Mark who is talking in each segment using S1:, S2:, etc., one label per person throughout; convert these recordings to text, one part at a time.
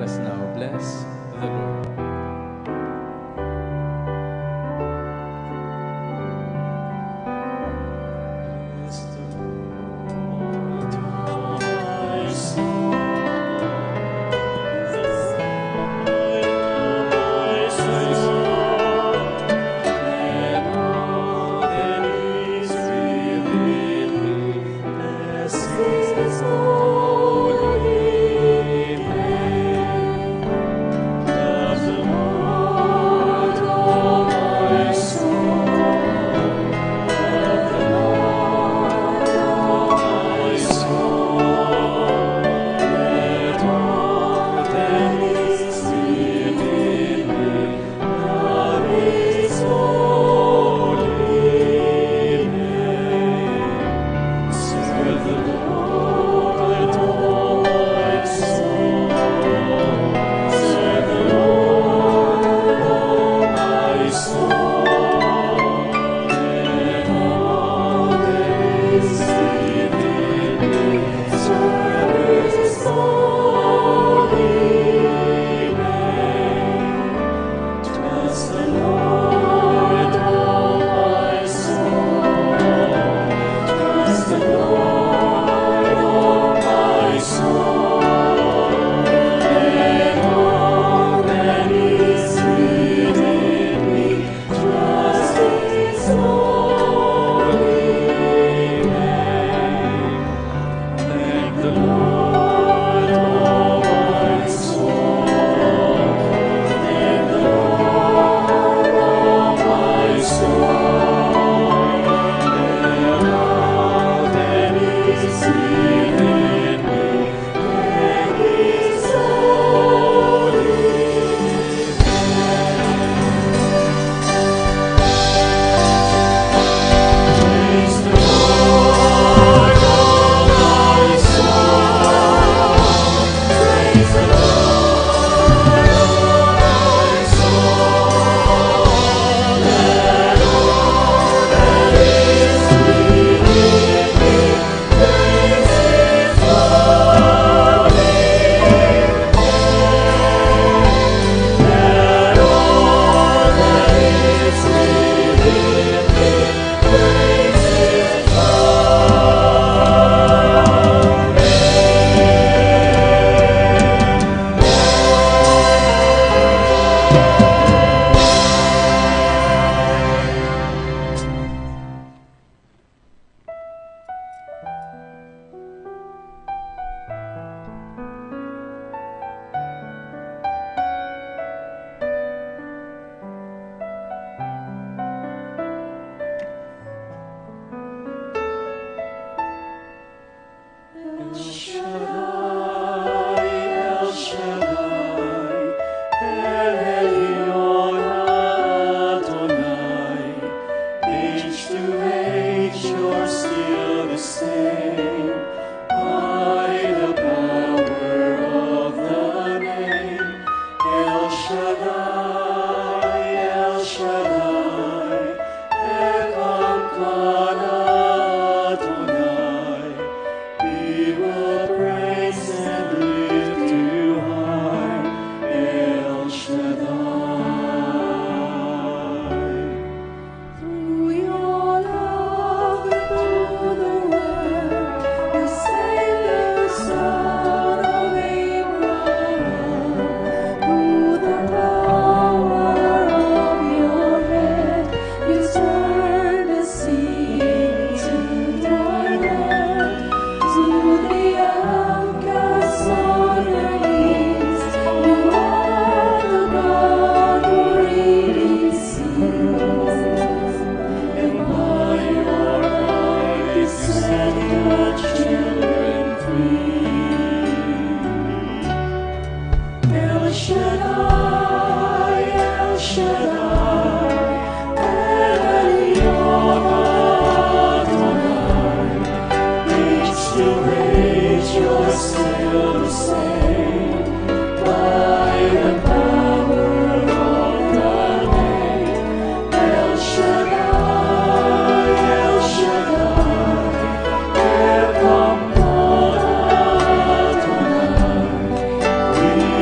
S1: Let us now bless the Lord.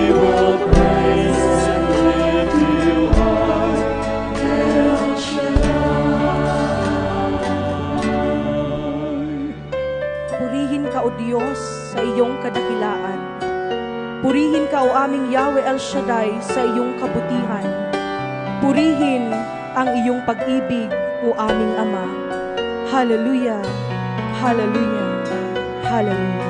S2: We will Purihin ka, O aming Yahweh El Shaddai, sa iyong kabutihan. Purihin ang iyong pag-ibig, O aming Ama. Hallelujah, Hallelujah, Hallelujah.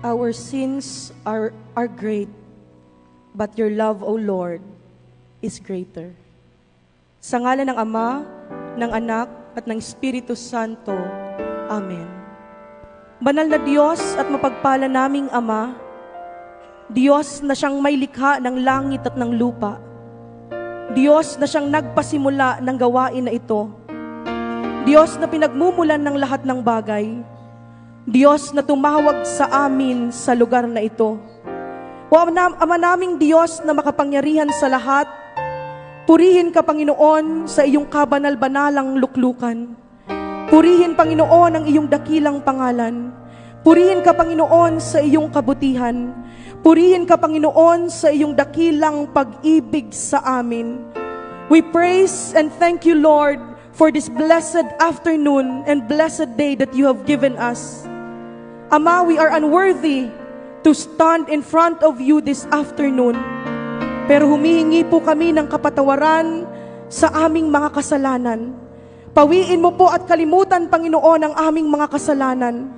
S2: Our sins are great, but your love, O Lord, is greater. Sa ngalan ng Ama, ng Anak, at ng Espiritu Santo. Amen. Banal na Diyos at mapagpala naming Ama, Diyos na siyang may likha ng langit at ng lupa, Diyos na siyang nagpasimula ng gawain na ito, Diyos na pinagmumulan ng lahat ng bagay, Diyos na tumawag sa amin sa lugar na ito. O Ama naming Diyos na makapangyarihan sa lahat, purihin ka, Panginoon, sa iyong kabanal-banalang luklukan. Purihin, Panginoon, ang iyong dakilang pangalan. Purihin ka, Panginoon, sa iyong kabutihan. Purihin ka, Panginoon, sa iyong dakilang pag-ibig sa amin. We praise and thank you, Lord, for this blessed afternoon and blessed day that you have given us. Ama, we are unworthy to stand in front of you this afternoon. Pero humihingi po kami ng kapatawaran sa aming mga kasalanan. Pawiin mo po at kalimutan, Panginoon, ang aming mga kasalanan,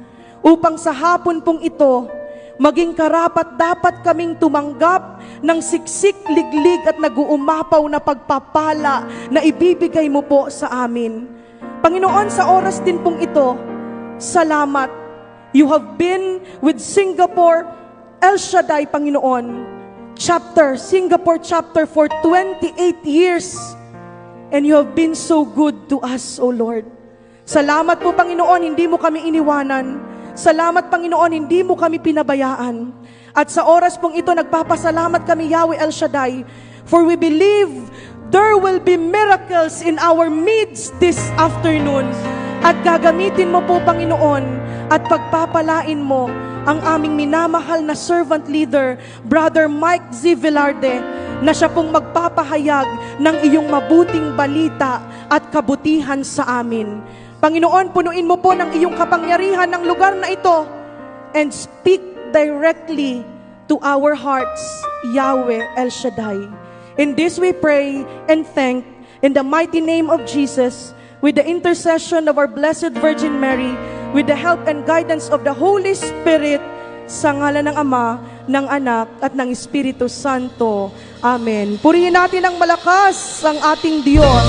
S2: upang sa hapon pong ito, maging karapat-dapat kaming tumanggap ng siksik, liglig at nag-uumapaw na pagpapala na ibibigay mo po sa amin. Panginoon, sa oras din pong ito, salamat. You have been with Singapore, El Shaddai, Panginoon, Singapore chapter for 28 years. And you have been so good to us, O Lord. Salamat po, Panginoon, hindi mo kami iniwanan. Salamat, Panginoon, hindi mo kami pinabayaan. At sa oras pong ito, nagpapasalamat kami, Yahweh El Shaddai, for we believe there will be miracles in our midst this afternoon. At gagamitin mo po, Panginoon, at pagpapalain mo ang aming minamahal na servant leader, Brother Mike Z. Velarde, na siya pong magpapahayag ng iyong mabuting balita at kabutihan sa amin. Panginoon, punuin mo po ng iyong kapangyarihan ng lugar na ito and speak directly to our hearts, Yahweh El Shaddai. In this we pray and thank in the mighty name of Jesus, with the intercession of our Blessed Virgin Mary, with the help and guidance of the Holy Spirit, sa ngalan ng Ama, ng Anak, at ng Espiritu Santo. Amen. Purihin natin ng malakas ang ating Diyos.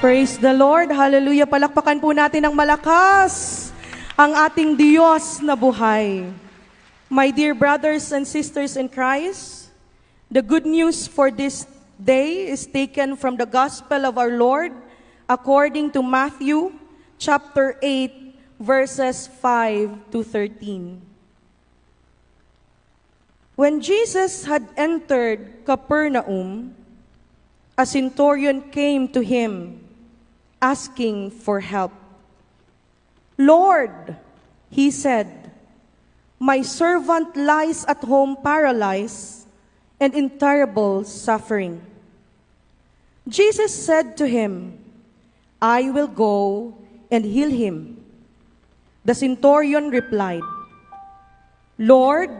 S2: Praise the Lord. Hallelujah. Palakpakan po natin ng malakas ang ating Diyos na buhay. My dear brothers and sisters in Christ, the good news for this day is taken from the Gospel of our Lord according to Matthew chapter 8 verses 5 to 13. When Jesus had entered Capernaum, a centurion came to him asking for help. "Lord," he said, "my servant lies at home paralyzed and in terrible suffering." Jesus said to him, "I will go and heal him." The centurion replied, "Lord,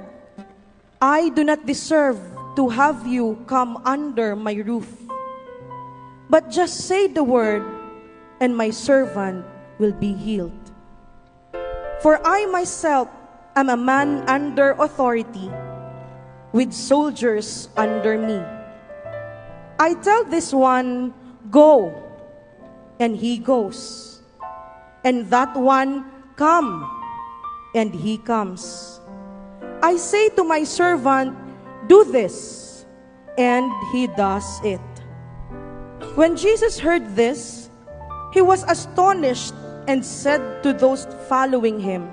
S2: I do not deserve to have you come under my roof, but just say the word, and my servant will be healed. For I myself am a man under authority, with soldiers under me. I tell this one, 'Go,' and he goes, and that one, 'Come,' and he comes. I say to my servant, 'Do this,' and he does it. When Jesus heard this, he was astonished and said to those following him,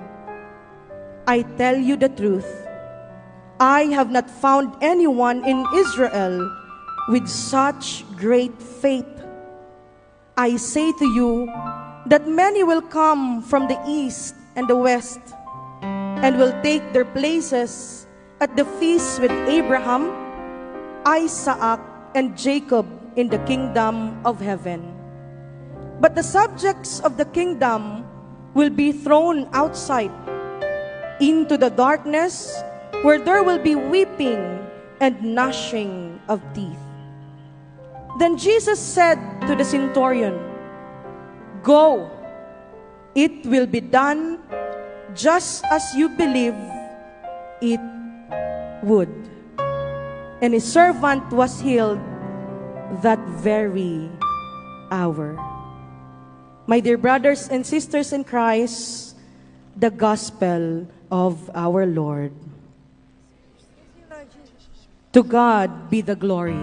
S2: I tell you the truth, I have not found anyone in Israel with such great faith. I say to you that many will come from the east and the west and will take their places at the feast with Abraham, Isaac, and Jacob in the kingdom of heaven. But the subjects of the kingdom will be thrown outside into the darkness where there will be weeping and gnashing of teeth. Then Jesus said to the centurion, Go, it will be done just as you believe it would. And his servant was healed that very hour. My dear brothers and sisters in Christ, the gospel of our Lord. To God be the glory.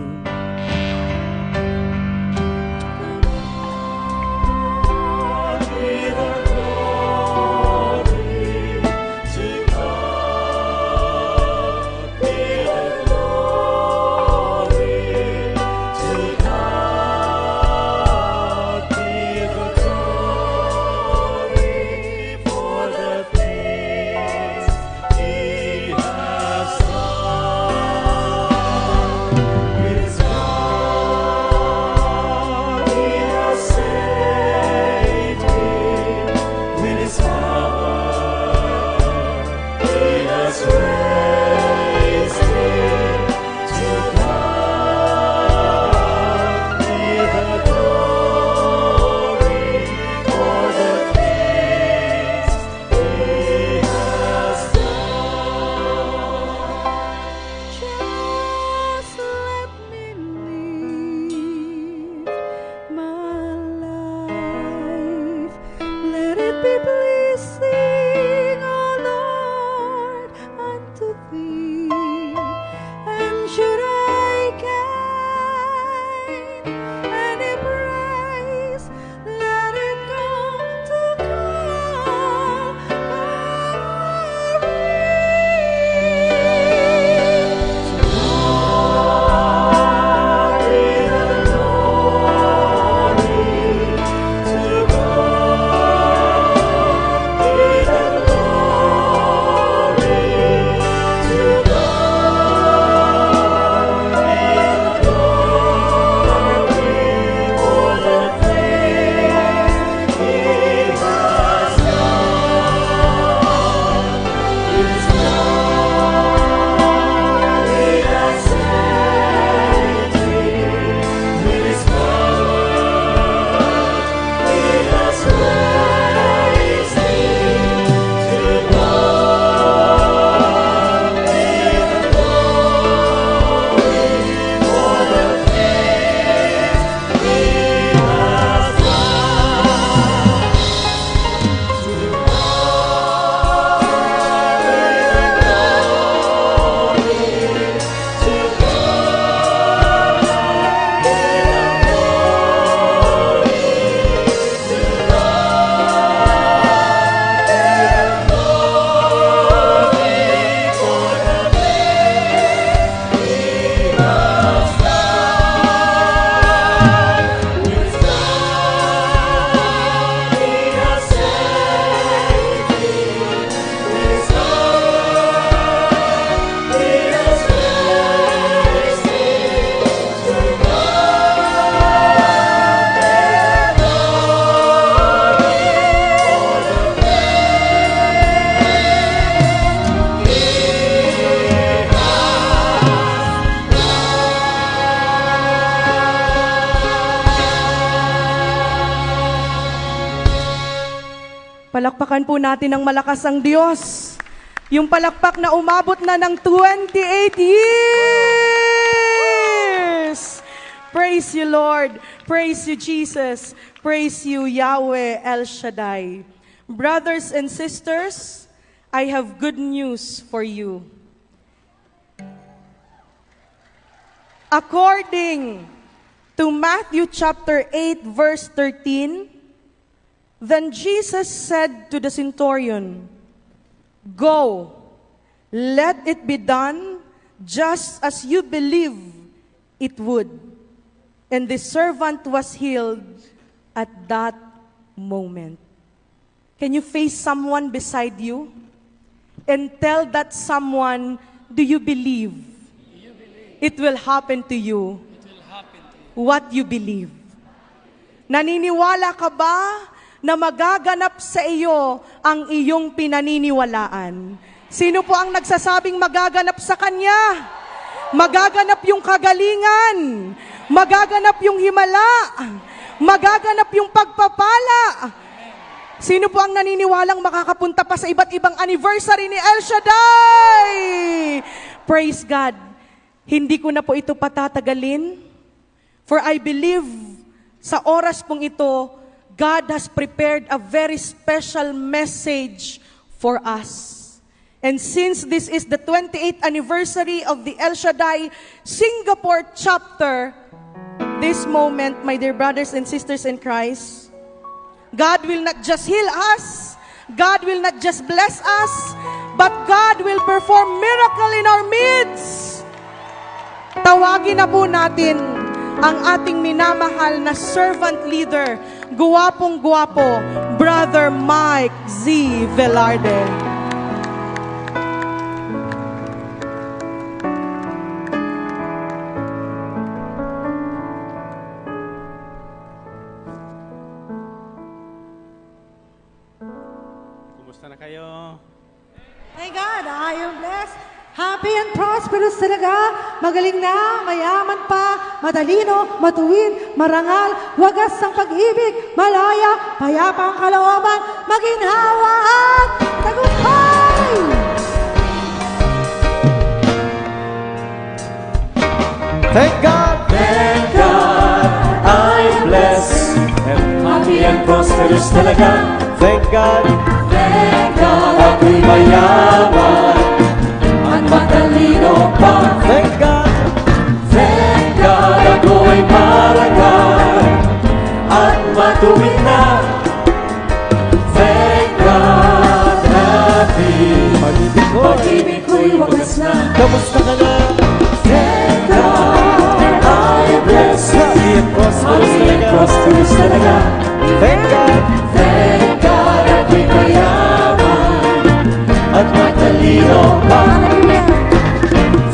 S2: Palakpakan po natin ng malakas ang Diyos. Yung palakpak na umabot na ng 28 years. Praise you, Lord. Praise you, Jesus. Praise you, Yahweh El Shaddai. Brothers and sisters, I have good news for you. According to Matthew chapter 8, verse 13, then Jesus said to the centurion, "Go, let it be done just as you believe it would." And the servant was healed at that moment. Can you face someone beside you and tell that someone, do you believe? It will happen to you. What you believe. Naniniwala ka ba na magaganap sa iyo ang iyong pinaniniwalaan? Sino po ang nagsasabing magaganap sa Kanya? Magaganap yung kagalingan, magaganap yung himala, magaganap yung pagpapala. Sino po ang naniniwalang makakapunta pa sa iba't ibang anniversary ni El Shaddai? Praise God. Hindi ko na po ito patatagalin, for I believe sa oras pong ito, God has prepared a very special message for us. And since this is the 28th anniversary of the El Shaddai Singapore chapter, this moment, my dear brothers and sisters in Christ, God will not just heal us, God will not just bless us, but God will perform miracle in our midst. Tawagin na po natin ang ating minamahal na servant leader, guwapong-guwapo, Brother Mike Z. Velarde.
S1: Kumusta na kayo?
S3: Thank God, I am blessed. Happy and prosperous talaga. Magaling na, mayaman pa, matalino, matuwid, marangal, wagas ang pag-ibig, malaya, payapa ang kalooban, maginhawa at tagumpay!
S4: Thank God, I'm blessed and happy and prosperous talaga. Thank God, ako'y mayaman at matalino pa. Thank God, ako'y marangal at matuwid na. Thank God, happy, pag-ibig ko'y wagas na. Kamusta ka na? Thank God, I'm blessed, happy and prosperous talaga. Thank God, ako'y mayaman at matalino pa.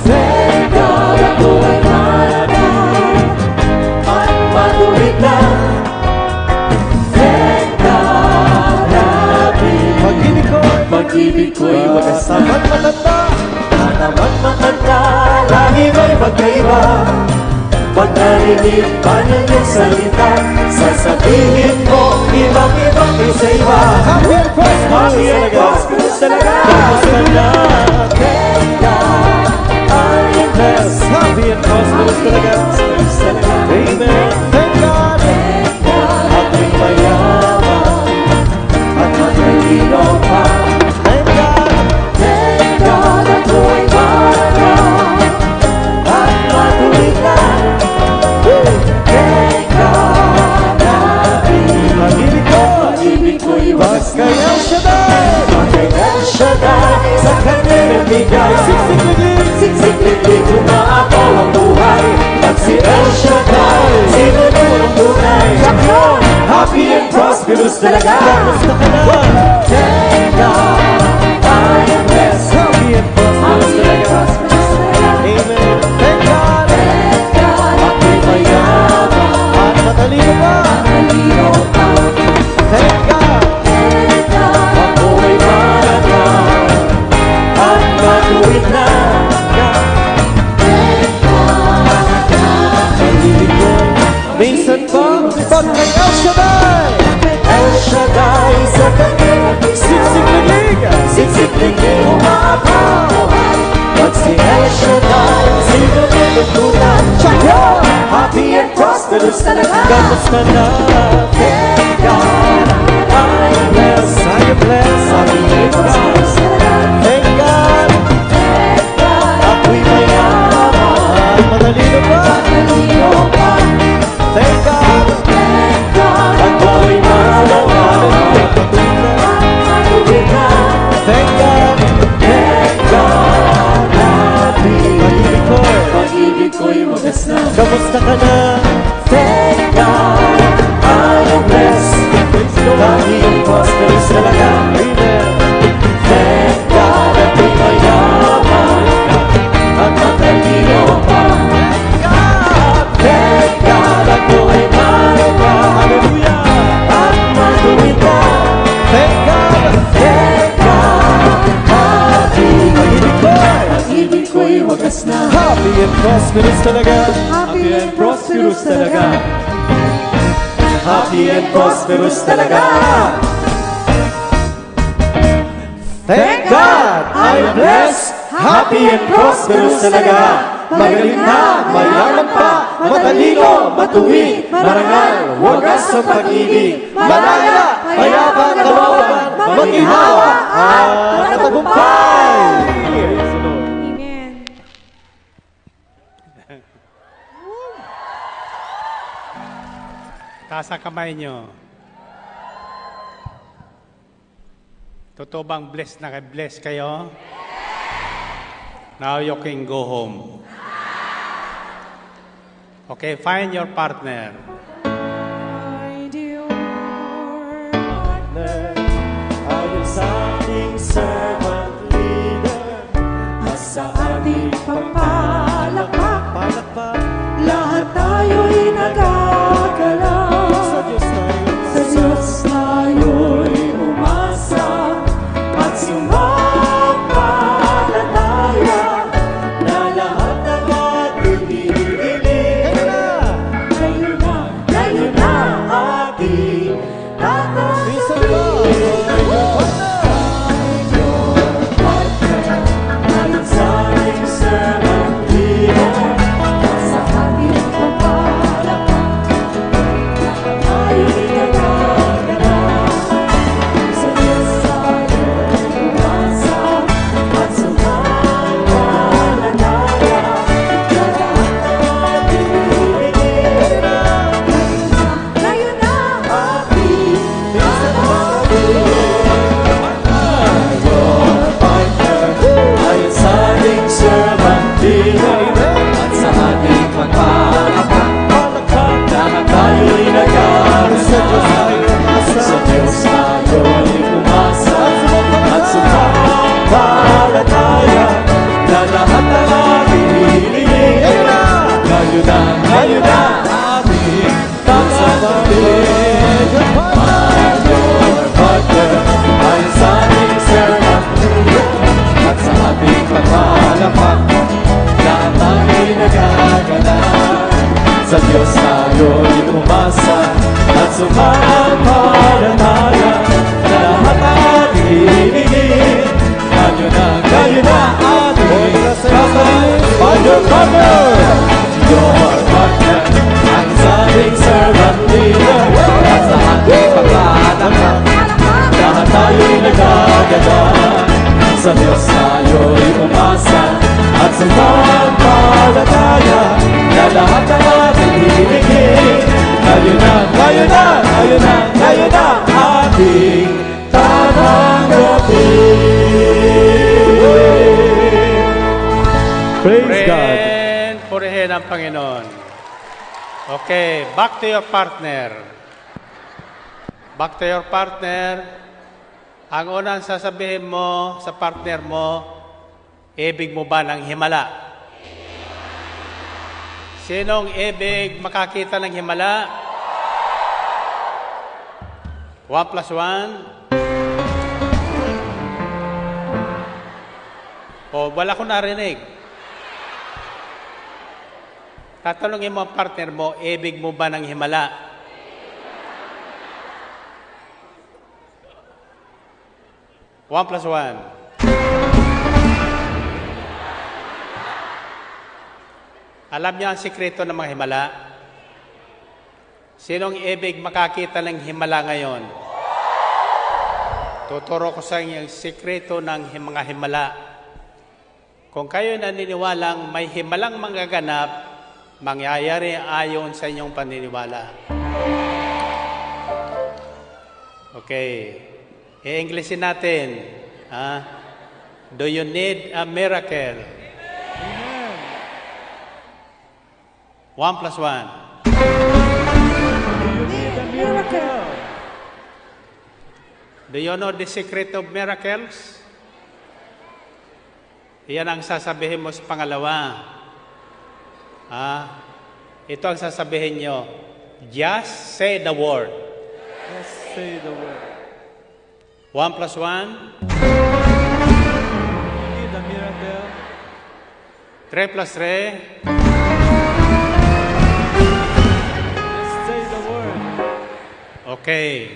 S4: Thank God, ako'y marangal at matuwid na. Thank God, happy, pag-ibig ko'y wagas na. Naman matanda, lagi may magkaiba. Pag narinig pa niya yung salita, sasabihin mo, ibang-ibang isa-iba. Happy and prosperous talaga. Kamusta na? Thank God, I am blessed. Happy and prosperous talaga. Amen. Thank God, ako'y mayaman at matalino pa. Thank God, ako'y marangal at matuwid na. Thank God, happy, pag-ibig ko'y wagas kay El Shaddai. Kay El Shaddai, sa kanya nagbigay. Siksik-liklik, umaapaw ang buhay. Pag si El Shaddai, sino nun ang tunay? Happy and prosperous talaga. Kamusta ka na? Thank God, I am blessed. Happy and prosperous talaga. Amen. Thank God, ako'y mayaman at matalino pa. Thank God, ako'y marangal at matuwid na. Minsan pa, pag kay El Shaddai, sa kanyang siksik-liglig, umaapaw. Pag si El Shaddai, sino nilutunan? Happy and prosperous talaga. Kamusta na? Thank God, I am blessed. Happy and prosperous talaga. Thank God, ako'y mayaman at matalino pa. happy and prosperous talaga. Thank God, I'm blessed, happy and prosperous talaga. Magaling na, mayaman pa, matalino, matuwid, marangal, wagas ang pag-ibig, malaya, mayabang, kawawan, maginawa, at matagumpay.
S3: Amen.
S5: Taas ang kamay nyo. Totoo bang blessed na bless kayo? Now you can go home. Okay, find your partner.
S3: Find your partner.
S4: Ayon sa ating servant leader
S3: At sa ating pagpalakpak,
S4: palakpak
S3: lahat tayo'y nagagalaw.
S4: sa Diyos tayo
S3: Sa Diyos tayo'y umasa at sumampalataya na lahat ng ating hinihiling. Kayo na ating tatanggapin. Ayon sa ating servant leader, at sa ating pagpalakpak, tayo'y nagagalaw. Sa Diyos tayo'y umasa at sumampalataya na lahat ng ating hinihiling. Kayo na ating
S4: ayon sa ating servant leader at sa ating pagpalakpak lahat tayo'y nagagalaw. Sa Diyos tayo'y umasa at sumampalataya na lahat ng ating hinihiling. Ngayon na ating tatanggapin. Find your partner ayon sa ating servant leader at sa ating pagpalakpak lahat tayo'y nagagalaw. Sa Diyos tayo'y umasa at sumampalataya na lahat ng ating hinihiling. Ngayon na ating tatanggapin. Find your partner. Your partner ang sa ating servant leader at sa ating pagpalakpak lahat tayo'y nagagalaw. Sa Diyos tayo'y umasa at sumampalataya na lahat ng ating hinihiling. Ngayon na ating tatanggapin. Praise God.
S5: Purihin ang Panginoon. Okay, back to your partner. Back to your partner. Ang unang sasabihin mo sa partner mo, ibig mo ba ng himala? Sinong ibig makakita ng himala? 1 plus 1? O, wala ko narinig. Tatanungin mo ang partner mo, ibig mo ba ng himala? One plus one. Alam niyo ang sikreto ng mga himala? Sinong ibig makakita ng himala ngayon? Tuturo ko sa inyo ang sikreto ng mga himala. Kung kayo naniniwalang may himalang magaganap, mangyayari ayon sa inyong paniniwala. Okay. I-Englishin natin. Do you need a miracle? Amen. 1 plus 1.
S3: Do you need a miracle?
S5: Do you know the secret of miracles? Iyan ang sasabihin mo sa pangalawa. Ito ang sasabihin nyo. Just say the word.
S4: Just say the word.
S5: 1 plus 1.
S4: Need a miracle.
S5: 3 plus 3.
S4: Just say the word.
S5: Okay.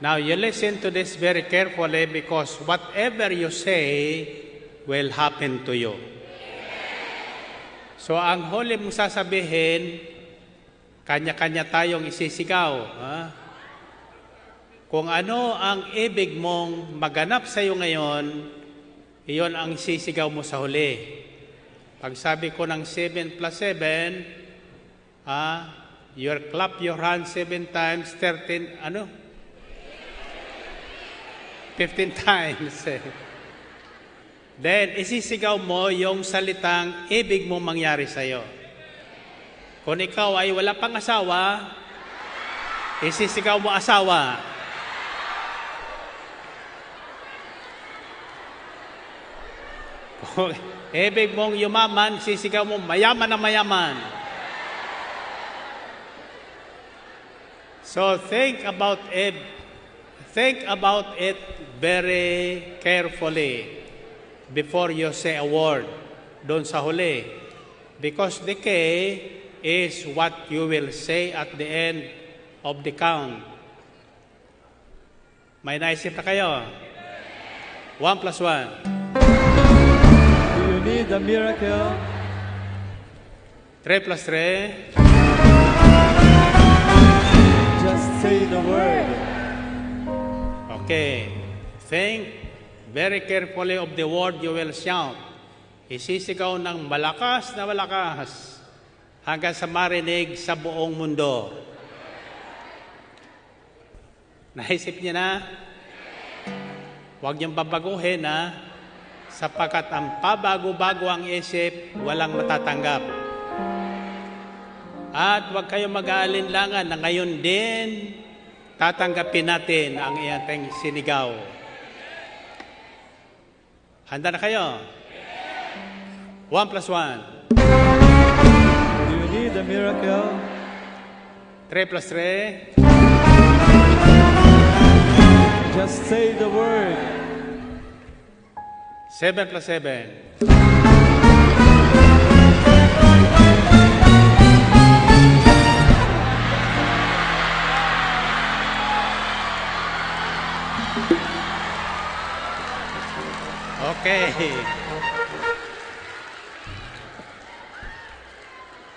S5: Now you listen to this very carefully because whatever you say will happen to you. So ang huli mong sasabihin, kanya-kanya tayong isisigaw. Ha? Kung ano ang ibig mong maganap sa iyo ngayon, iyon ang isisigaw mo sa huli. Pag sabi ko ng 7 plus 7, you clap your hands 7 times, 13, 15 times. Then, isisigaw mo yung salitang ibig mo mangyari sa'yo. Kung ikaw ay wala pang asawa, isisigaw mo asawa. Kung ibig mong yumaman, sisigaw mo mayaman na mayaman. So, think about it very carefully before you say a word doon sa huli. Because decay is what you will say at the end of the count. May naisip na kayo? 1 plus 1.
S4: Do you need a miracle?
S5: 3 plus 3.
S4: Just say the word.
S5: Okay. Think very carefully of the word you will shout. Isisigaw ng malakas na malakas hanggang sa marinig sa buong mundo. Naisip niyo na? Huwag niyong babaguhin na sapagkat ang pabago-bago ang isip, walang matatanggap. At huwag kayong mag-aalinlangan na ngayon din tatanggapin natin ang iyong sinigaw. Handa na kayo? 1 plus 1.
S4: Do you need a miracle?
S5: 3 plus 3.
S4: Just say the word.
S5: 7 plus 7. Okay.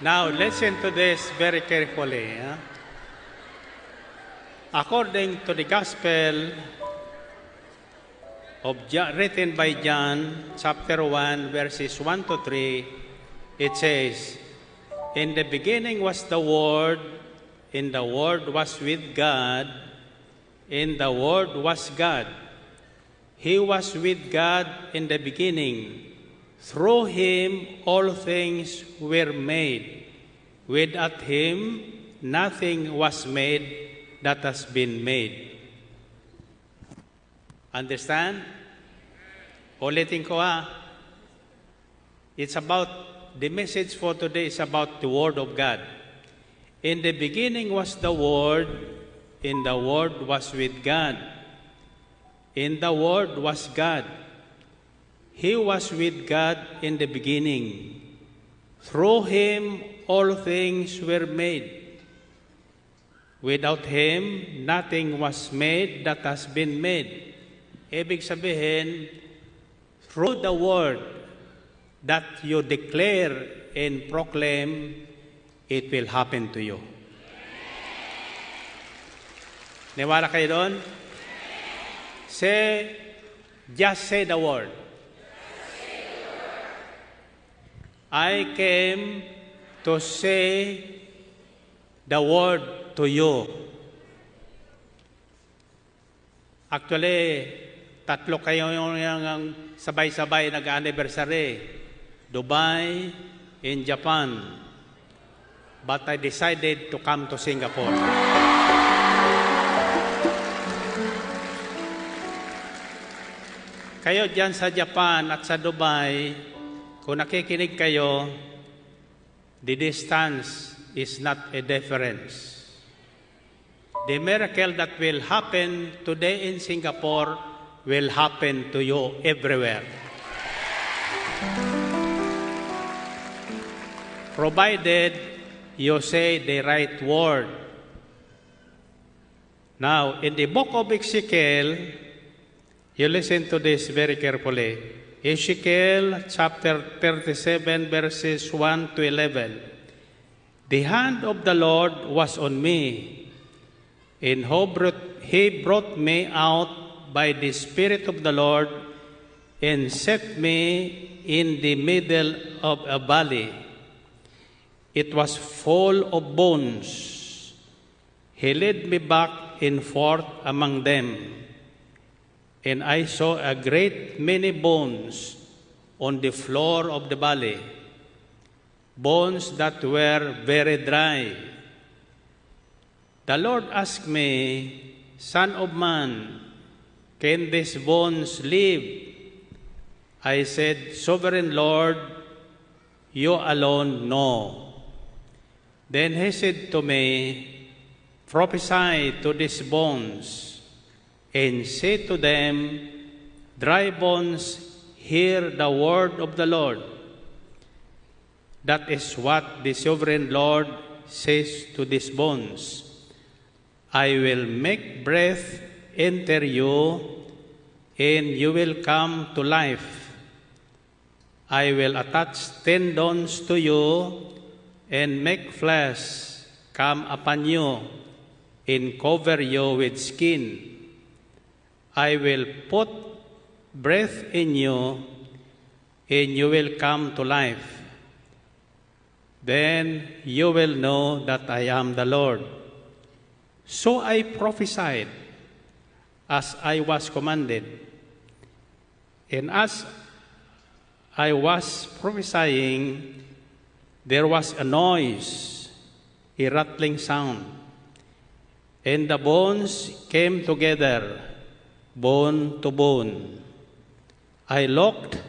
S5: Now, listen to this very carefully. According to the Gospel of written by John, chapter 1, verses 1 to 3, it says, "In the beginning was the Word, and the Word was with God, and the Word was God. He was with God in the beginning. Through Him all things were made. Without Him nothing was made that has been made." Understand? Ulitin ko It's about, the message for today is about the Word of God. In the beginning was the Word, and the Word was with God. In the Word was God. He was with God in the beginning. Through Him all things were made. Without Him nothing was made that has been made. Ibig sabihin, through the Word that you declare and proclaim, it will happen to you. Niwala kayo doon? Just say the word. I came to say the word to you. Actually, 3 kayo yung sabay-sabay nag-anniversary. Dubai and Japan. But I decided to come to Singapore. Kayo dyan sa Japan at sa Dubai, kung nakikinig kayo, the distance is not a difference. The miracle that will happen today in Singapore will happen to you everywhere. Provided you say the right word. Now, in the book of Ezekiel, you listen to this very carefully. Ezekiel chapter 37, verses 1 to 11. The hand of the Lord was on me, and he brought me out by the Spirit of the Lord and set me in the middle of a valley. It was full of bones. He led me back and forth among them, and I saw a great many bones on the floor of the valley, bones that were very dry. The Lord asked me, Son of man, can these bones live? I said, Sovereign Lord, you alone know. Then he said to me, Prophesy to these bones, and say to them, Dry bones, hear the word of the Lord. That is what the Sovereign Lord says to these bones. I will make breath enter you, and you will come to life. I will attach tendons to you, and make flesh come upon you, and cover you with skin. I will put breath in you, and you will come to life. Then you will know that I am the Lord. So I prophesied as I was commanded. And as I was prophesying, there was a noise, a rattling sound, and the bones came together, bone to bone. I looked,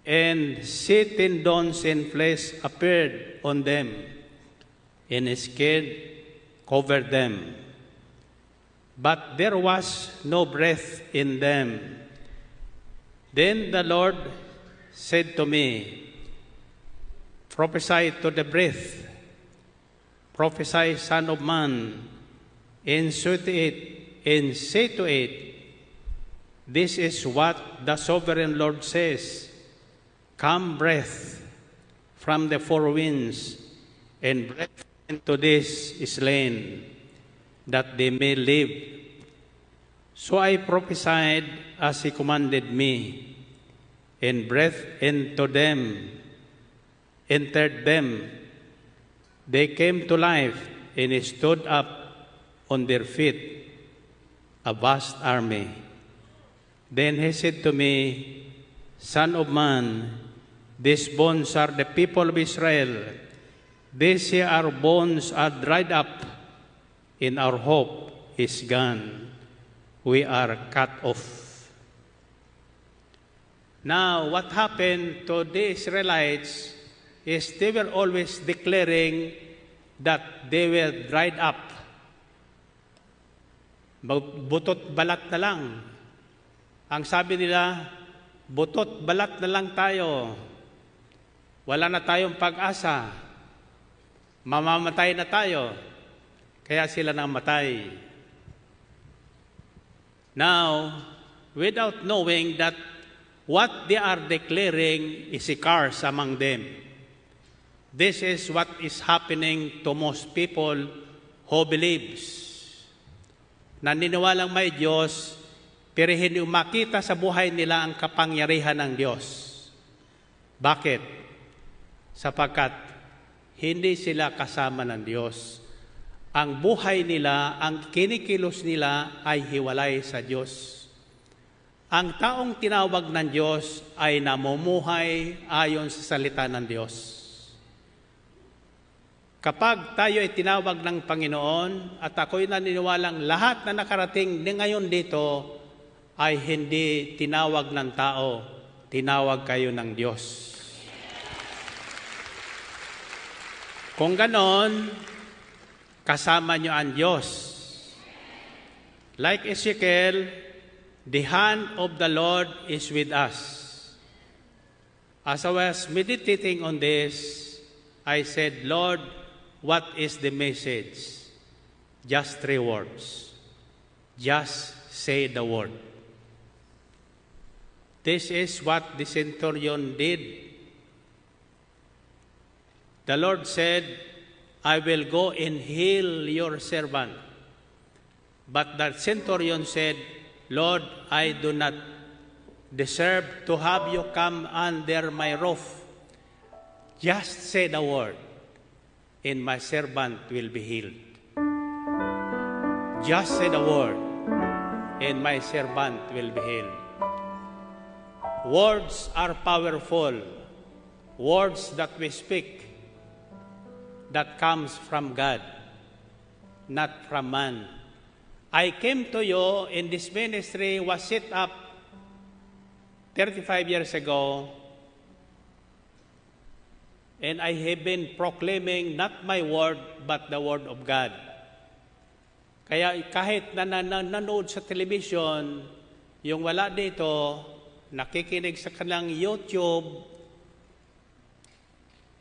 S5: and tendons and flesh appeared on them, and skin covered them. But there was no breath in them. Then the Lord said to me, Prophesy to the breath. Prophesy, Son of man, and say to it, This is what the Sovereign Lord says. Come, breath from the four winds, and breath into this slain, that they may live. So I prophesied as he commanded me, and breath into them entered them. They came to life and stood up on their feet, a vast army. Then he said to me, Son of man, these bones are the people of Israel. These here our bones are dried up, and our hope is gone. We are cut off. Now, what happened to the Israelites is they were always declaring that they were dried up. Butot balat na lang. Ang sabi nila, butot balat na lang tayo. Wala na tayong pag-asa. Mamamatay na tayo. Kaya sila namatay. Now, without knowing that what they are declaring is a curse among them. This is what is happening to most people who believes. Naniniwalang may Diyos, pero hindi makita sa buhay nila ang kapangyarihan ng Diyos. Bakit? Sapagkat hindi sila kasama ng Diyos. Ang buhay nila, ang kinikilos nila ay hiwalay sa Diyos. Ang taong tinawag ng Diyos ay namumuhay ayon sa salita ng Diyos. Kapag tayo ay tinawag ng Panginoon at ako'y naniniwalang lahat na nakarating ngayon dito ay hindi tinawag ng tao, tinawag kayo ng Diyos. Kung ganon, kasama nyo ang Diyos. Like Ezekiel, the hand of the Lord is with us. As I was meditating on this, I said, Lord, what is the message? Just 3 words. Just say the word. This is what the centurion did. The Lord said, I will go and heal your servant. But the centurion said, Lord, I do not deserve to have you come under my roof. Just say the word, and my servant will be healed. Just say the word, and my servant will be healed. Words are powerful. Words that we speak, that comes from God, not from man. I came to you, and this ministry was set up 35 years ago, and I have been proclaiming not my word, but the word of God. Kaya kahit nanonood sa television, yung wala dito, nakikinig sa kanilang YouTube,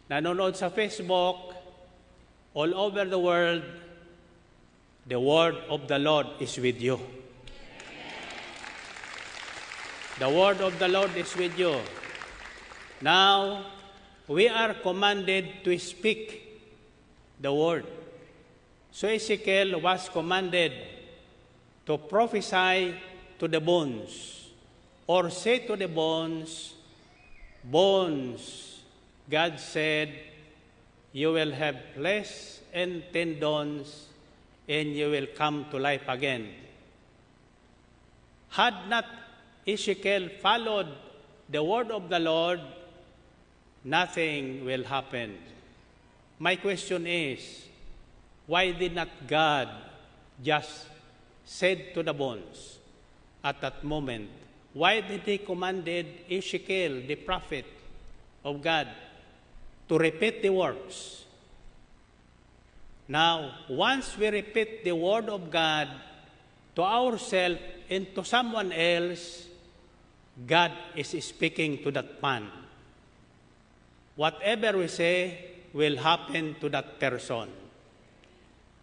S5: nanonood sa Facebook, all over the world, the word of the Lord is with you. The word of the Lord is with you. Now, we are commanded to speak the word. So Ezekiel was commanded to prophesy to the bones, or say to the bones, bones, God said, you will have flesh and tendons, and you will come to life again. Had not Ezekiel followed the word of the Lord, nothing will happen. My question is, why did not God just said to the bones at that moment? Why did he commanded Ezekiel, the prophet of God, to repeat the words? Now, once we repeat the word of God to ourselves and to someone else, God is speaking to that man. Whatever we say will happen to that person.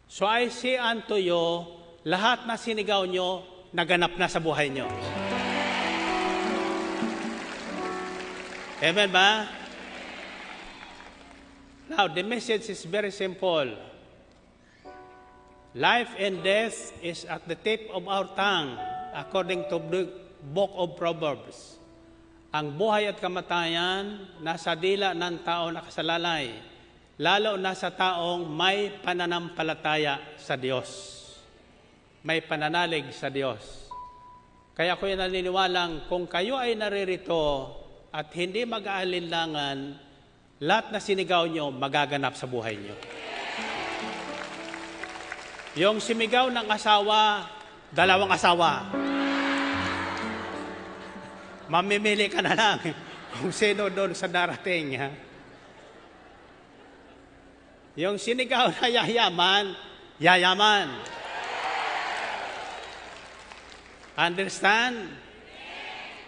S5: So I say unto you, lahat na sinigaw nyo, naganap na sa buhay nyo. Amen ba? Now, the message is very simple. Life and death is at the tip of our tongue, according to the book of Proverbs. Ang buhay at kamatayan nasa dila ng tao nakasalalay, lalo na sa taong may pananampalataya sa Diyos. May pananalig sa Diyos. Kaya ko yan naniniwalang kung kayo ay naririto at hindi mag-aalinlangan, lahat na sinigaw nyo, magaganap sa buhay nyo. Yung simigaw ng asawa, 2 asawa. Mamimili ka na lang kung sino doon sa darating. Ha? Yung sinigaw na yayaman, yayaman. Understand?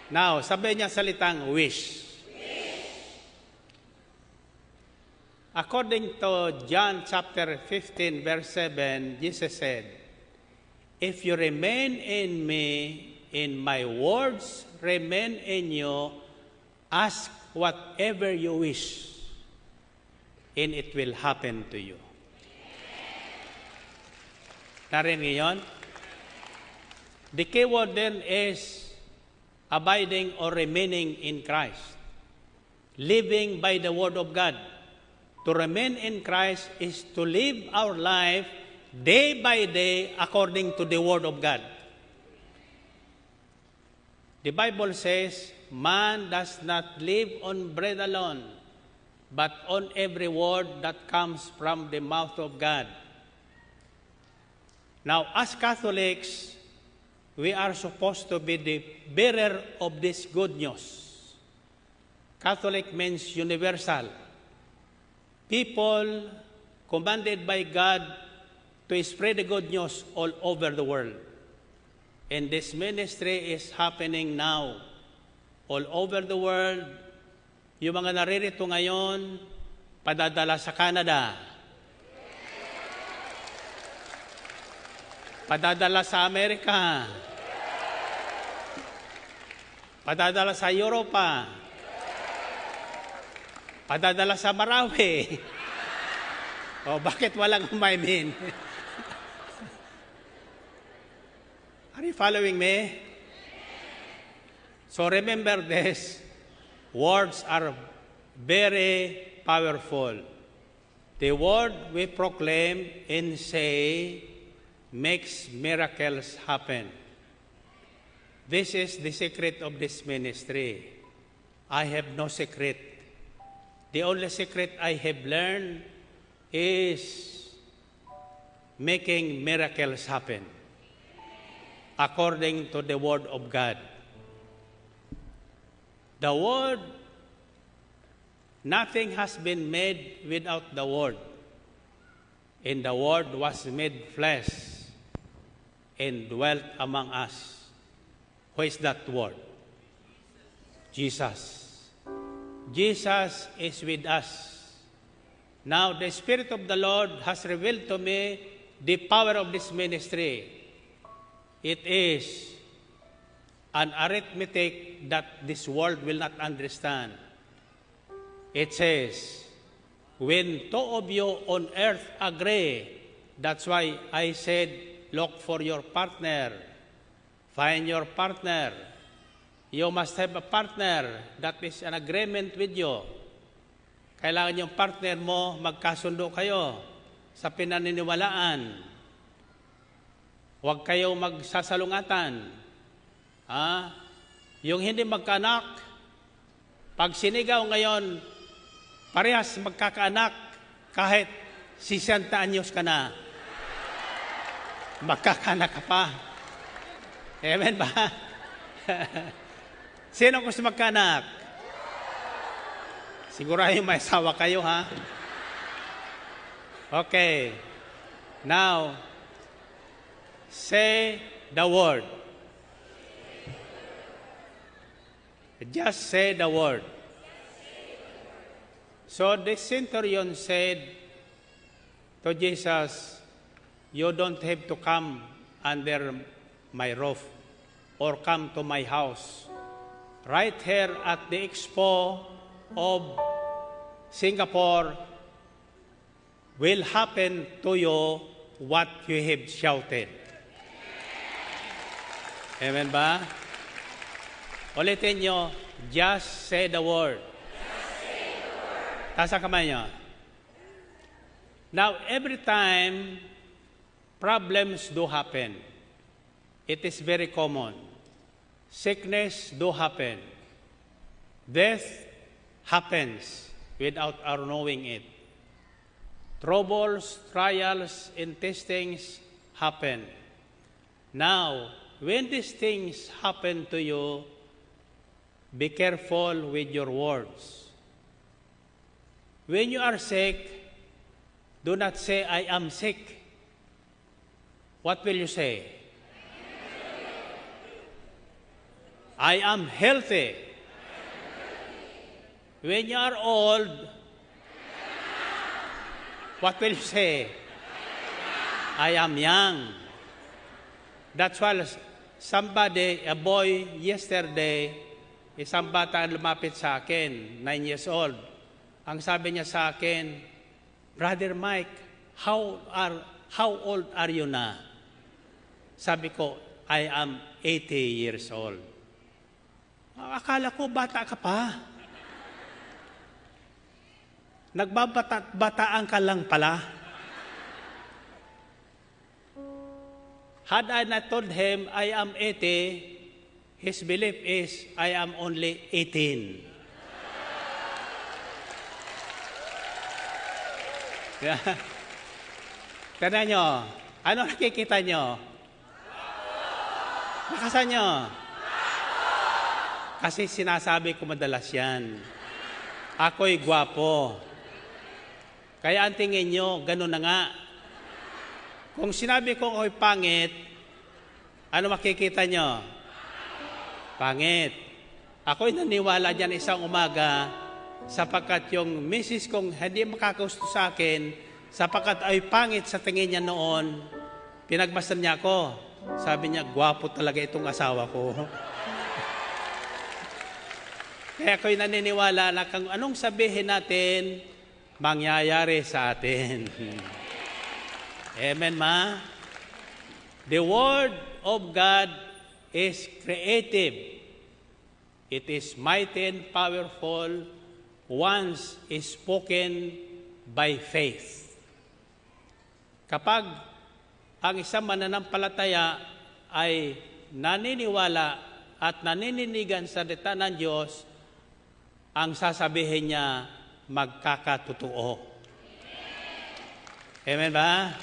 S5: Now, sabi niya salitang wish. According to John chapter 15, verse 7, Jesus said, if you remain in me, and my words remain in you, ask whatever you wish, and it will happen to you. Narinig yun? The key word then is abiding or remaining in Christ. Living by the word of God. To remain in Christ is to live our life day by day according to the word of God. The Bible says, man does not live on bread alone, but on every word that comes from the mouth of God. Now, as Catholics, we are supposed to be the bearer of this good news. Catholic means universal. People commanded by God to spread the good news all over the world. And this ministry is happening now. All over the world, yung mga naririto ngayon, padadala sa Canada. Padadala sa Amerika. Padadala sa Europa. Padadala sa Marawi. O, bakit walang umaimin? Are you following me? So remember this. Words are very powerful. The word we proclaim and say makes miracles happen. This is the secret of this ministry. I have no secret. The only secret I have learned is making miracles happen according to the Word of God. The Word, nothing has been made without the Word. And the Word was made flesh and dwelt among us. Who is that Word? Jesus. Jesus is with us. Now, the Spirit of the Lord has revealed to me the power of this ministry. It is an arithmetic that this world will not understand. It says, when two of you on earth agree, that's why I said, look for your partner. Find your partner. You must have a partner that is an agreement with you. Kailangan yung partner mo, magkasundo kayo sa pinaniniwalaan. Huwag kayo magsasalungatan. Yung hindi magkaanak, pag sinigaw ngayon, parehas magkakaanak kahit 60 anyos ka na. Magkakaanak ka pa. Amen ba? Sino gusto magkaanak? Sigurahin may asawa kayo, ha? Okay. Now, say the word. Just say the word. So the centurion said to Jesus, you don't have to come under my roof or come to my house. Right here at the Expo of Singapore will happen to you what you have shouted. Amen ba? Ulitin nyo, just say the word. Taas ang kamay nyo. Now, every time problems do happen, it is very common. Sickness do happen. Death happens without our knowing it. Troubles, trials, and testings happen. Now, when these things happen to you, be careful with your words. When you are sick, do not say, I am sick. What will you say? I am healthy. When you are old, what will you say? I am young. That's why somebody, a boy yesterday, isang bata ang lumapit sa akin, 9 years old. Ang sabi niya sa akin, Brother Mike, how old are you na? Sabi ko, I am 80 years old. Akala ko, bata ka pa. Nagbabataan ka lang pala. Had I not told him I am 80, his belief is I am only 18. Tignan nyo, ano nakikita nyo? Nakasan nyo? Kasi sinasabi ko madalas yan. Ako'y gwapo. Kaya ang tingin nyo, ganun na nga. Kung sinabi ko ako'y pangit, ano makikita nyo? Pangit. Ako'y naniwala dyan isang umaga, sapagkat yung misis kong hindi makakagusto sa akin, sapagkat ay pangit sa tingin niya noon, pinagmasdan niya ako. Sabi niya, gwapo talaga itong asawa ko. Kaya ako'y naniniwala na kung anong sabihin natin, mangyayari sa atin. Amen, ma? The Word of God is creative. It is mighty and powerful once is spoken by faith. Kapag ang isang mananampalataya ay naniniwala at nanininigan sa salita ng Diyos, ang sasabihin niya magkakatotoo. Amen ba?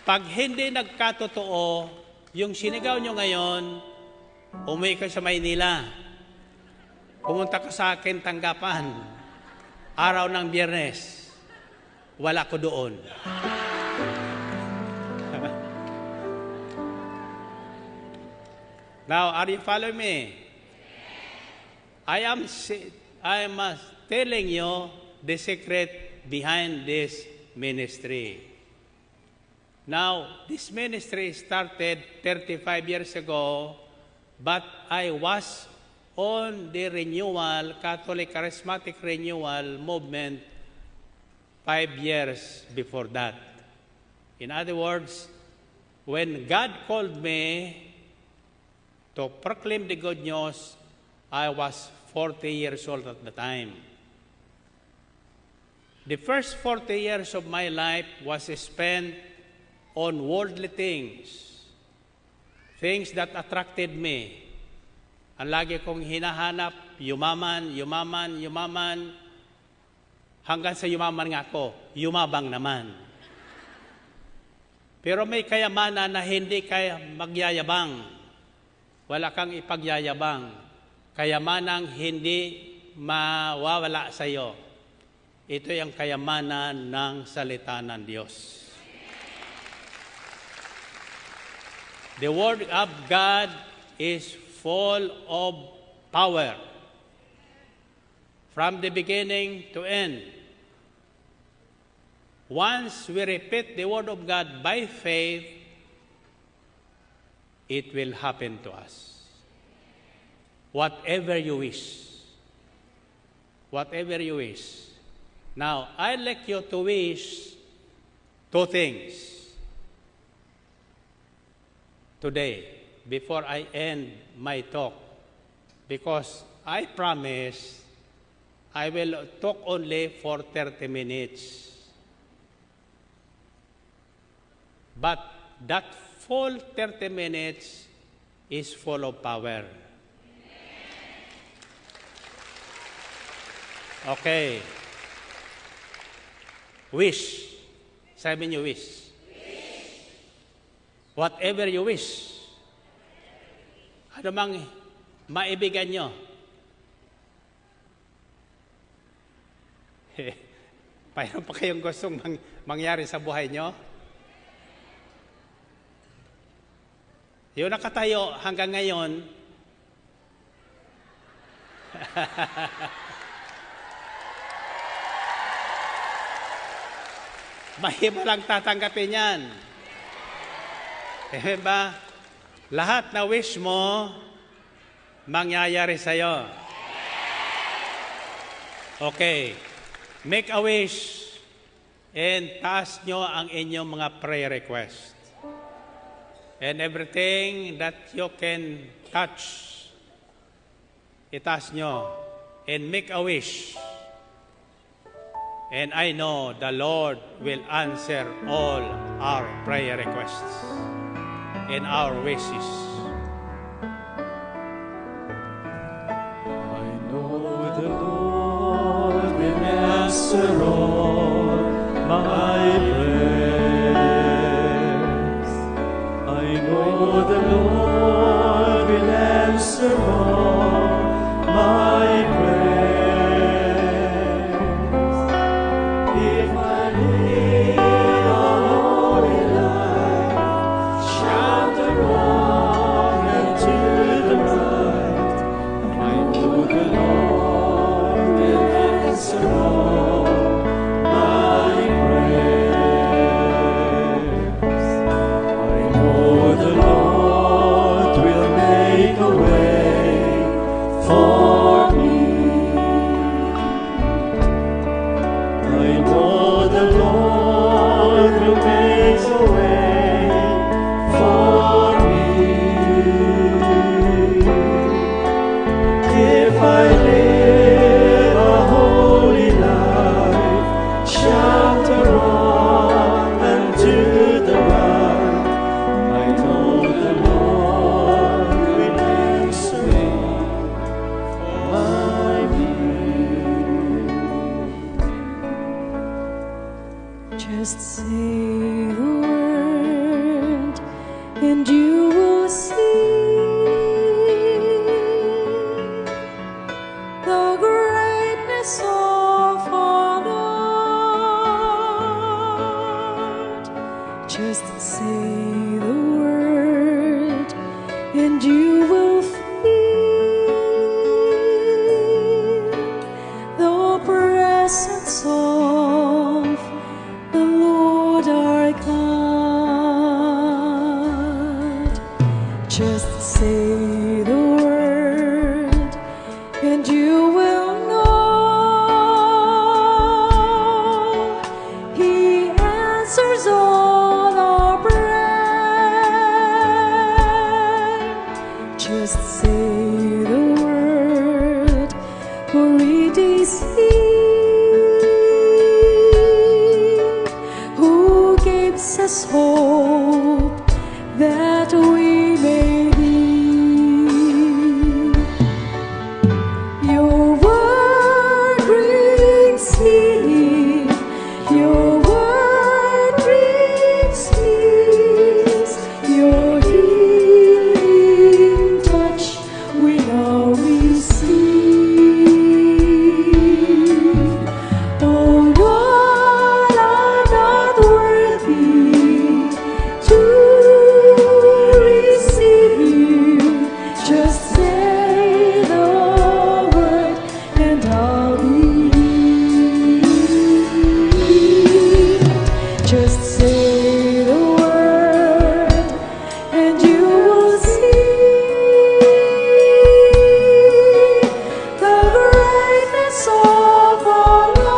S5: Pag hindi nagkatotoo, yung sinigaw nyo ngayon, umuwi ka sa Maynila, pumunta ka sa akin tanggapan, araw ng Biyernes, wala ko doon. Now, are you following me? I am telling you the secret behind this ministry. Now, this ministry started 35 years ago, but I was on the renewal, Catholic Charismatic Renewal movement 5 years before that. In other words, when God called me to proclaim the good news, I was 40 years old at the time. The first 40 years of my life was spent on worldly things, things that attracted me. Ang lagi kong hinahanap, yumaman, hanggang sa yumaman nga ako, yumabang naman. Pero may kayamanan na hindi kaya magyayabang. Wala kang ipagyayabang. Kayamanang hindi mawawala sa iyo. Ito ang kayamanan ng salita ng Diyos. The Word of God is full of power. From the beginning to end. Once we repeat the Word of God by faith, it will happen to us. Whatever you wish. Whatever you wish. Now, I'd like you to wish 2 things today before I end my talk, because I promise I will talk only for 30 minutes. But that full 30 minutes is full of power. Okay. Wish. Sabi niyo wish. Whatever you wish. Ano mang maibigan nyo? Mayroon pa kayong gustong mangyari sa buhay nyo? Yung nakatayo hanggang ngayon, mahimo lang tatanggapin yan. Ba? Lahat na wish mo, mangyayari sa'yo. Okay. Make a wish and taas nyo ang inyong mga prayer request. And everything that you can touch, itaas nyo and make a wish. And I know the Lord will answer all our prayer requests and our wishes.
S4: I know the Lord will answer all my prayers. I know the Lord will answer all my prayers. If I live a holy life, shall the wrong and to the right, I know the Lord will answer all
S2: the word, and you will see the greatness of our Lord. Just say the word, and you will feel the presence of the Lord our God. Just say the word, and you will know He answers all our prayer. Just say the word, for it is He who gives us hope that we may live. Your word brings healing. Your word brings peace. Your healing touch we now receive. Oh Lord, I'm not worthy to receive you. Just say the word, and I'll believe. Just say the word, and you will see the greatness of our Lord.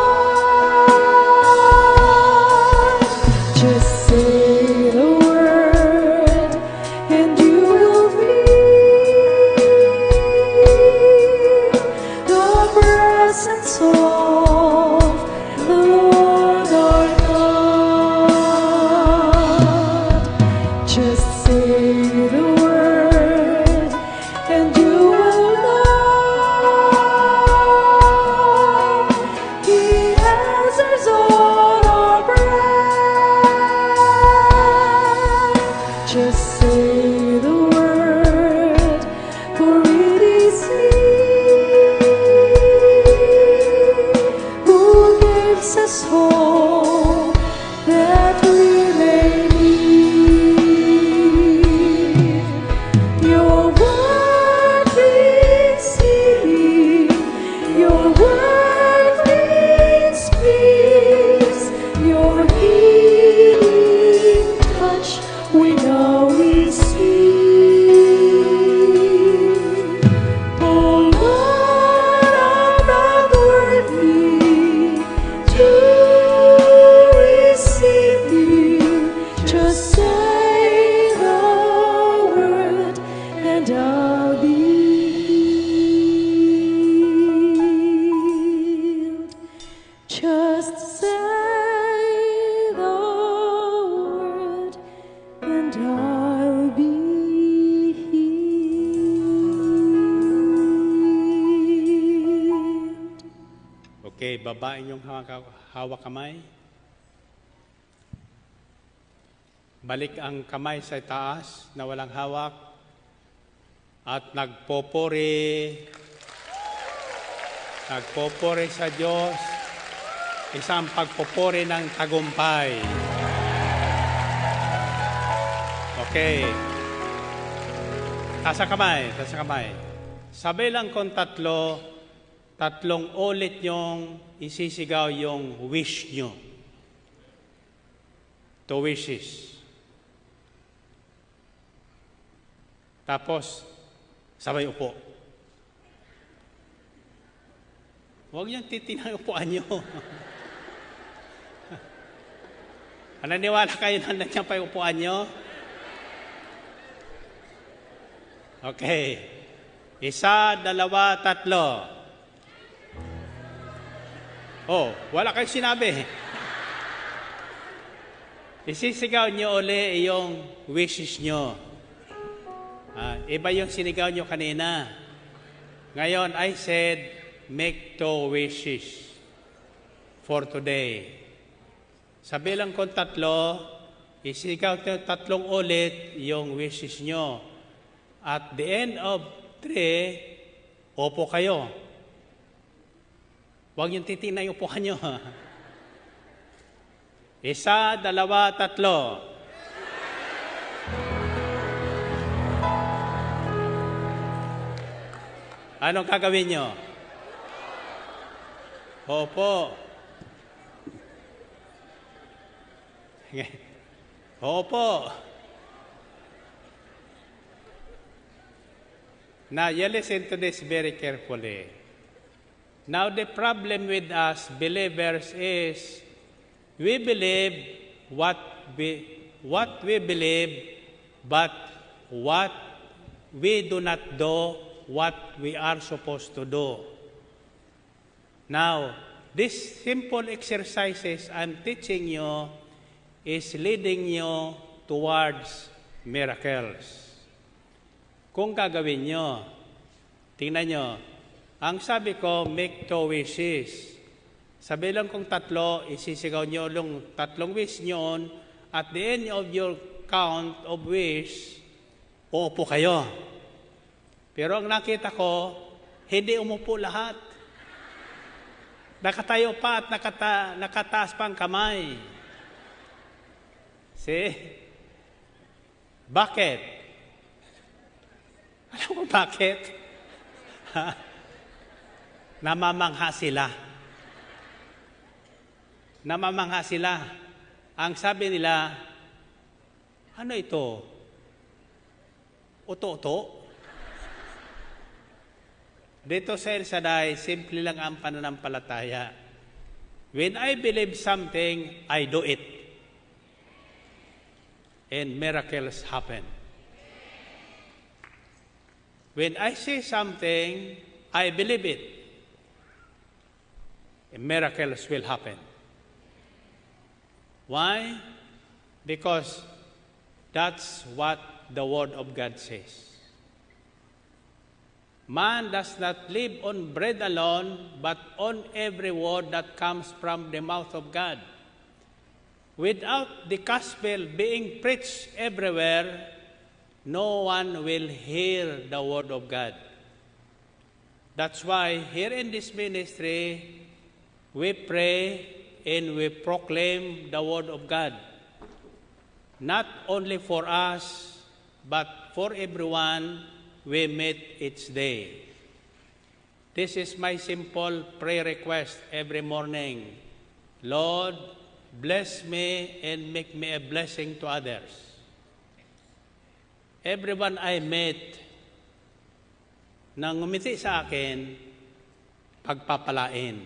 S2: Just say the word, and you will feel the presence of the Lord our God. Just say the word, and you will know He answers all our prayer. Just say the word, for it is He who gives us hope that we may live. Your word brings healing. Your word brings peace. Your healing touch we now receive. Oh Lord, I'm not worthy to receive you. Just say the word, and I'll be healed. Just say the word, and I'll be healed.
S5: Okay, baba inyong hawak kamay. Balik ang kamay sa taas na walang hawak. At nagpopuri sa Diyos. Isang pagpupuri ng tagumpay. Okay. Tasa kamay. Sabay lang kung tatlong ulit yung isisigaw yung wish nyo. 2 wishes. Tapos, sabay upo. Huwag niyang titinang upuan nyo. Naniniwala kayo na nandiyan pa yung upuan nyo? Okay. 1, 2, 3. Oh, wala kayo sinabi. Isisigaw nyo uli yung wishes nyo. Iba yung sinigaw nyo kanina. Ngayon, I said, make 2 wishes for today. Sa bilang kong 3, isigaw nyo 3 ulit yung wishes nyo. At the end of 3, opo kayo. Huwag yung titingnan yung upuan nyo. 1, 2, 3. Anong gagawin nyo? Opo. Opo. Now, you listen to this very carefully. Now, the problem with us believers is we believe what we believe, but what we do not do what we are supposed to do. Now, these simple exercises I'm teaching you is leading you towards miracles. Kung gagawin nyo, tingnan nyo, ang sabi ko, make 2 wishes. Sabi lang kung 3, isisigaw nyo yung 3 wish nyo, at the end of your count of wish, uupo kayo. Pero ang nakita ko, hindi umupo lahat. Nakatayo pa at nakataas pa ang kamay. See? Bakit? Alam mo bakit? Namamangha sila. Namamangha sila. Ang sabi nila, ano ito? Uto-uto? Dito sa El Shaddai, simple lang ang pananampalataya. When I believe something, I do it. And miracles happen. When I say something, I believe it. And miracles will happen. Why? Because that's what the Word of God says. Man does not live on bread alone, but on every word that comes from the mouth of God. Without the gospel being preached everywhere, no one will hear the word of God. That's why here in this ministry, we pray and we proclaim the word of God. Not only for us, but for everyone we meet each day. This is my simple prayer request every morning. Lord, bless me and make me a blessing to others. Everyone I meet na ngumiti sa akin, pagpapalain.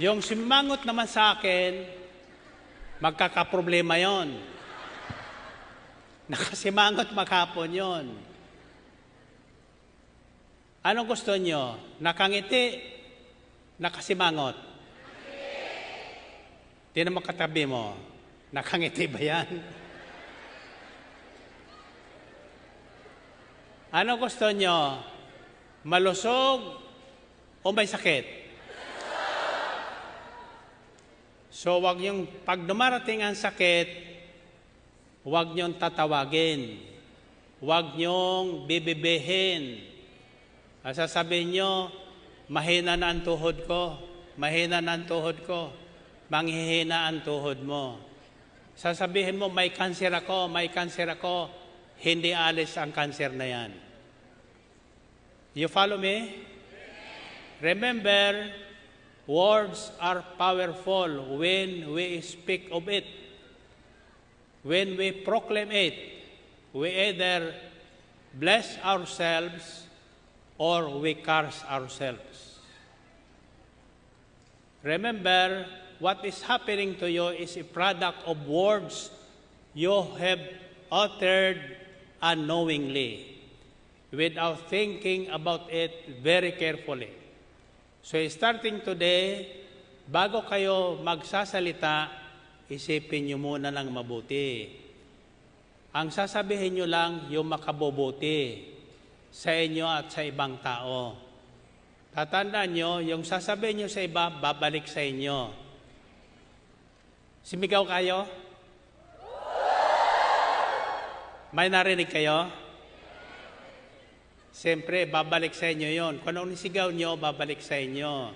S5: Yung simangot naman sa akin, magkakaproblema yon. Nakasimangot maghapon yon. Anong gusto nyo? Nakangiti, nakasimangot? Di naman katabi mo. Nakangiti ba yan? Anong gusto nyo? Malusog o may sakit? So wag yung pag dumarating ang sakit, huwag niyong tatawagin. Huwag niyong bibibihin. Sasabihin niyo, mahina na ang tuhod ko. Mahina na ang tuhod ko. Manghihina ang tuhod mo. Sasabihin mo, may kanser ako, may kanser ako. Hindi alis ang kanser na yan. You follow me? Remember, words are powerful when we speak of it. When we proclaim it, we either bless ourselves or we curse ourselves. Remember, what is happening to you is a product of words you have uttered unknowingly, without thinking about it very carefully. So starting today, bago kayo magsasalita, isipin nyo muna ng mabuti. Ang sasabihin nyo lang yung makabubuti sa inyo at sa ibang tao. Tatandaan nyo, yung sasabihin nyo sa iba, babalik sa inyo. Sumigaw kayo? May narinig kayo? Siyempre, babalik sa inyo yon. Kung anong nisigaw nyo, babalik sa inyo.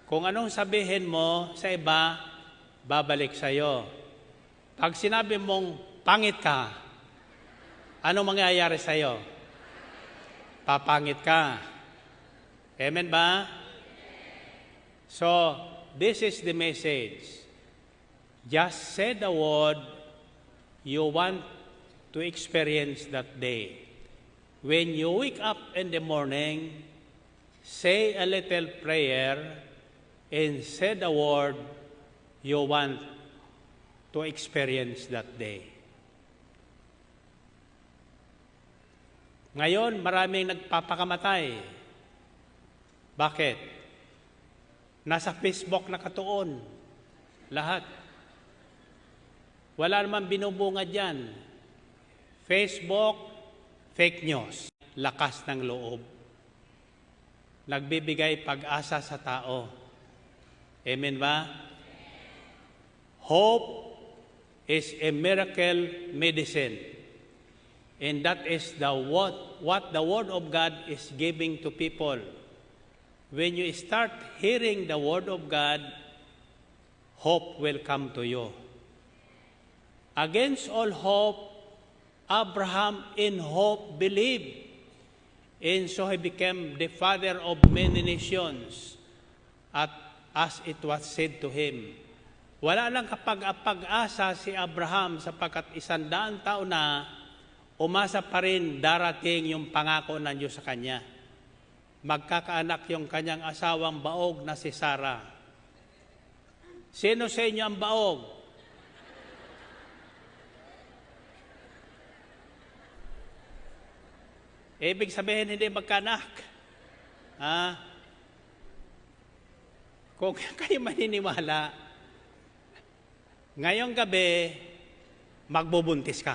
S5: Kung anong sabihin mo sa iba, babalik sa iyo. Pag sinabi mong pangit ka, anong mangyayari sa iyo? Papangit ka. Amen ba? So, this is the message. Just say the word you want to experience that day. When you wake up in the morning, say a little prayer and say the word you want to experience that day. Ngayon, maraming nagpapakamatay. Bakit? Nasa Facebook nakatuon. Lahat. Wala naman binubunga dyan. Facebook, fake news. Lakas ng loob. Nagbibigay pag-asa sa tao. Amen ba? Hope is a miracle medicine. And that is what the Word of God is giving to people. When you start hearing the Word of God, hope will come to you. Against all hope, Abraham in hope believed. And so he became the father of many nations. At as it was said to him, wala lang kapag-asa si Abraham sapagkat 100 taon na, umasa pa rin darating yung pangako ng Diyos sa kanya. Magkakaanak yung kanyang asawang baog na si Sarah. Sino sa inyo ang baog? Ibig sabihin hindi magkaanak. Kung kayo maniniwala, ngayong gabi, magbubuntis ka.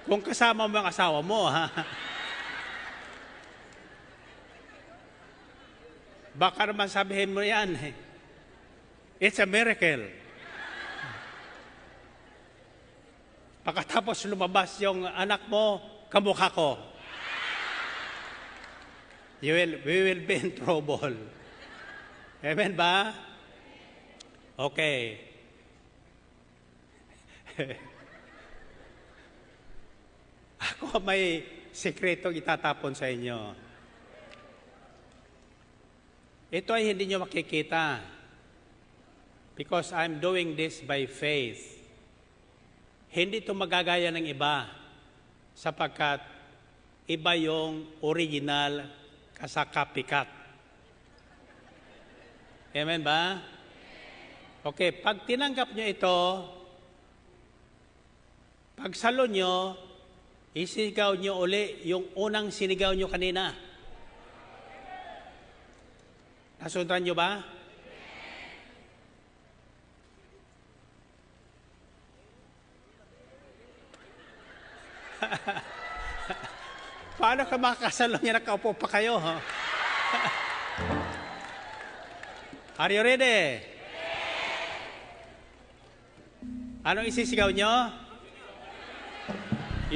S5: Kung kasama mo ang asawa mo, ha? Baka naman sabihin mo yan, it's a miracle. Pagkatapos lumabas yung anak mo, kamukha ko. We will be in trouble. Amen ba? Okay. Ako may sikretong itatapon sa inyo. Ito ay hindi nyo makikita. Because I'm doing this by faith. Hindi ito magagaya ng iba. Sapagkat iba yung original kasakapikat. Amen ba? Okay, pag tinanggap nyo ito, pag salo nyo, isigaw nyo uli yung unang sinigaw nyo kanina. Nasundan nyo ba? Paano ka makakasalo niya? Nakaupo pa kayo, ha? Are you ready? Anong isisigaw nyo?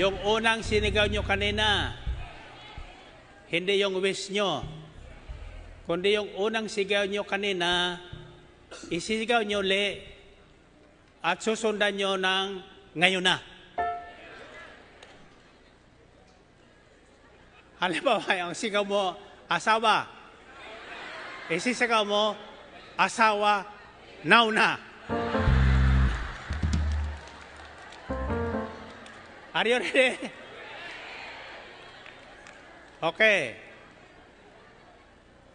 S5: Yung unang sinigaw nyo kanina. Hindi yung wish nyo. Kundi yung unang sigaw nyo kanina, isisigaw nyo uli at susundan nyo ng ngayon na. Halimbawa, ang sigaw mo, asawa. Isisigaw mo, asawa, now na. Are you ready? Okay.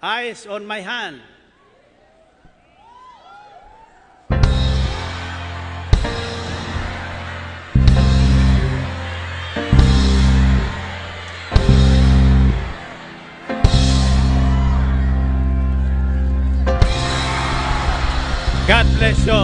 S5: Eyes on my hand. God bless you.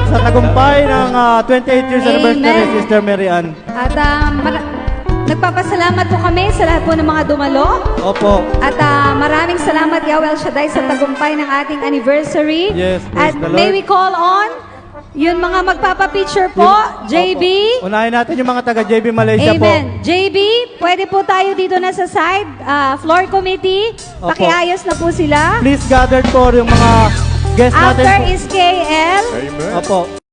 S4: sa tagumpay ng 28 years anniversary,
S6: Amen.
S4: Sister Mary Ann.
S6: At nagpapasalamat po kami sa lahat po ng mga dumalo.
S4: Opo.
S6: At maraming salamat, Yahweh El Shaddai, sa tagumpay ng ating anniversary.
S4: Yes,
S6: At
S4: praise the
S6: may
S4: Lord.
S6: we call on yung mga magpapapicture po, JB.
S4: Opo. Unahin natin yung mga taga JB Malaysia po.
S6: Amen. JB, pwede po tayo dito na sa side. Floor committee,
S4: Opo.
S6: pakiayos na po sila.
S4: Please gather po yung mga guests natin
S6: After
S4: po.
S6: is KL.
S4: Opo.